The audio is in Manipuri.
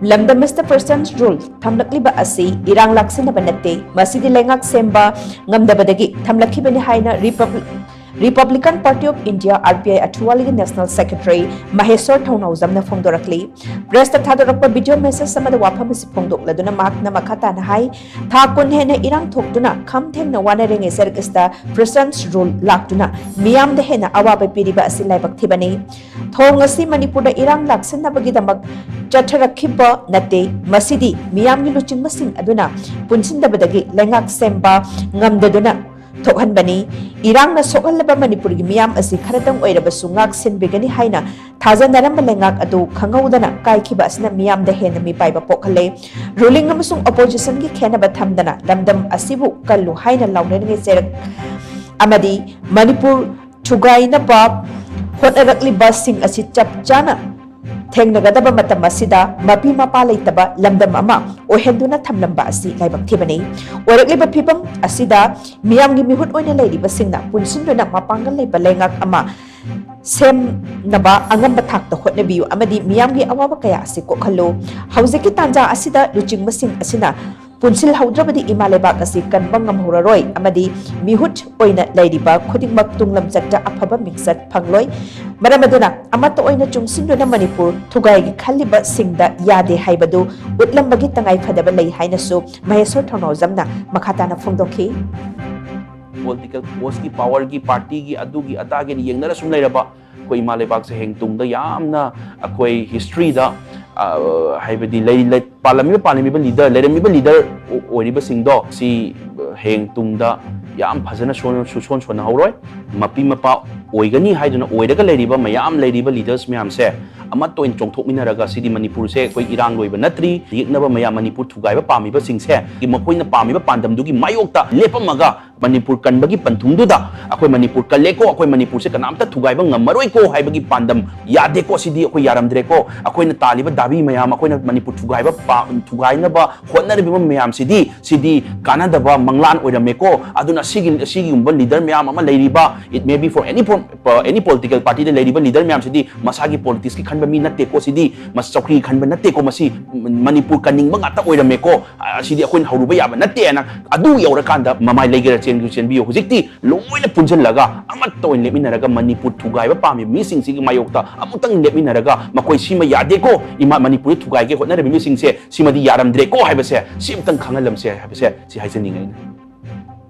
Lamdam Mr. Person's rule, Thamlakliba Asi Irang Laksinnaba Natte, masidi Leingak Semba, Ngamdabadagi, Thamlakhibani haina Republican Party of India RPI Athawale National Secretary Maheshwar Thounaojam na phongdorakli. Press ta thadorakpa video message samada wafam si phongdokladuna makna makhata na hai tha kun hena irang thokduna khamtheng na wana renge serkista President's rule laktuna miyam de hena awabe piriba asi laibak thibani. Thong asi Manipur da irang lakshinnabagi damak chatharakhiba natte masidi miyam gi luchingma sing aduna punsindabadagi Leingak Semba ngamdaduna Thokhanbani Irang na sokalaba Manipur gi miyam asi kharatang oiraba sungak sinbigani haina thajanaramba Leingak adu khangaudana kaikhiba asna miyam da hena mi paiba pokhale ruling amasung opposition gi khenaba thamdana lamdam asibu kallu haina launani serak amadi Manipur thugainaba Phongdorakli sing asi chapchana Thengnagadaba matam asida mapi mapa leitaba lamdam ama ohenduna thamlamba asi laibak thibani orakliba phibam asida miyamgi mihut oina leiriba singna punsinduna mapangal leiba Leingak ama Semba angamba thakta hotnabiyu amadi miyamgi awaba kaya asi kokhallo hauziki tanja asida luchingma sing asina punsil haudrabadi imalebak asi kanbang ngamhuraroi amadi mihut oina leiriba khudingmak tunglam chatta afaba miksat phangloi maramaduna amata oina chungsinduna Manipur thugai gi khaliba singda yade haibadu utlambagi tangai phadaba lei hainasu Maheshwar Thounaojamna makhatana phongdokhi political post की power की party की अदु की अता के यंगनरा सुन लेरबा कोई मालेबाग से हेंग तुंगदा यामना कोई history दा हाइबदी ले पार्लियामेंट लीडर ओरिबा सिंगदो सी हेंग तुंगदा याम फजना सोन हौरोय मपी मपा ओइगनी हाइदना ओइरगा लेरिबा मयाम लेरिबा लीडर्स म्याम से अमत तो इन चोंथोकमिनरगा सिदी मणिपुर से कोई इरांग लोइबा नत्री येकनबा मयाम मणिपुर थुगाइबा पामिबा सिंगसे कि मखोइना पामिबा पांदमदुगी मायोक्ता लेपमगा मणिपुर कनबगी पंथुंगदुदा अखोय मणिपुर कलेको अखोय मणिपुर से कनामता थुगाइबा ngamaroiko haibagi pandam yadeko sidi अखोय यारमद्रेको अखोयना तालिबा दाबी मयाम अखोयना मणिपुर थुगाइबा थुगाइनबा होटनरिबा मयाम सिदी कानादबा मंगलान ओइरमेको अदुना सिगी उम्बा लीडर मयाम अमा लेरिबा it may be for any political party de लेरिबा लीडर मयाम सिदी मसागी politics की खनबा मी नते को सिदी मस चौकी खनबा नते को मसी मणिपुर कनिंगबा गाता ओइरमेको सिदी अखोयन हौरुबा याबा नते ना अदु यौरकांदा ममाय लेगेर चेंबियो हुजिक्ति लोइना पुंजलगा अमत तो लेमिनरगा मणिपुर थुगाइबा पामी मिसिंग सिगी मायोक्ता अमुतंग लेमिनरगा मकोय सिमा यादेको इमा मणिपुर थुगाइगे होटनरबि मिसिंग से सिमदी यारमद्रेको हाइबसे सिमतंग खंगलमसे हाइबसे सि हाइजनिंग